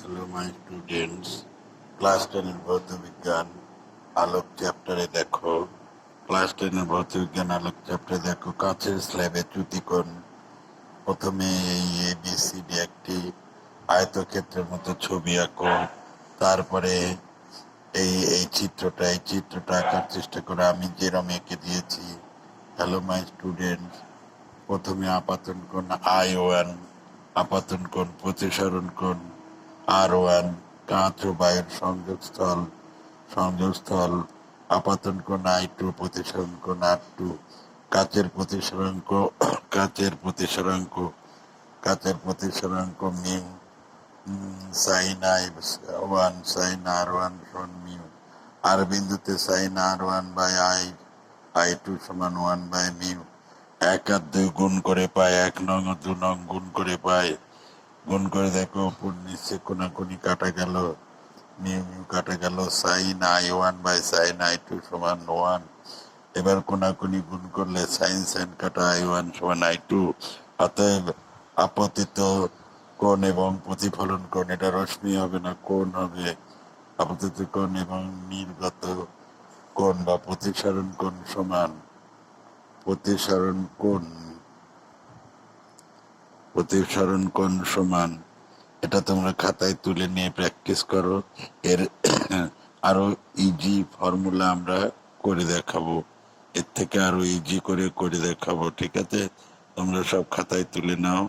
Hello my students, class 10 ভৌতবিজ্ঞান আলোক চ্যাপ্টারে দেখো। Class 10 ভৌতবিজ্ঞান আলোক চ্যাপ্টারে দেখো, কাঁচের স্ল্যাবে চ্যুতিকোণ। প্রথমে এই ABCD একটি আয়তক্ষেত্রের মতো ছবি আঁকো। তারপরে এই চিত্রটা আঁকার চেষ্টা করো, আমি যেরকম এঁকে দিয়েছি। হ্যালো মাই স্টুডেন্টস, প্রথমে আপাতন কোণ I1, আপাতন কোণ প্রতিসরণ কোণ R1, কাঁচ ও বায়ুর সংযোগস্থল আপাতন কোণ I2, প্রতিসরণ কোণ R2, কাচের প্রতিসরাঙ্ক কাচের প্রতিসরাঙ্ক কাচের প্রতিসরাঙ্ক mu sign I1 sign R1 সমান মিউ। আর বিন্দুতে সাইন R1 বাই I2 সমান 1 বাই মিউ। 1 আর 2 গুণ করে পায় 1 নং ও 2 নং গুণ করে পায়। গুণ করে দেখো উপর নিচে কোনাকুনি কাটা গেল, মিউ মিউ কাটা গেল। Sign I1 by sine I2 সমান 1। এবার কোনাকুনি গুণ করলে সাইন সাইন কাটা I1 সমান I2। অতএব আপতিত কোণ এবং প্রতিফলন কোণ, এটা রশ্মি হবে না, কোণ হবে। আপতিত কোণ এবং নির্গত কোণ বা প্রতিসরণ কোণ সমান প্রতিসরণ কোণ সমান। এটা তোমরা খাতায় তুলে নিয়ে প্র্যাকটিস করো। এর আরো ইজি ফর্মুলা আমরা করে দেখাবো, এর থেকে আরো ইজি করে দেখাবো। ঠিক আছে, তোমরা সব খাতায় তুলে নাও।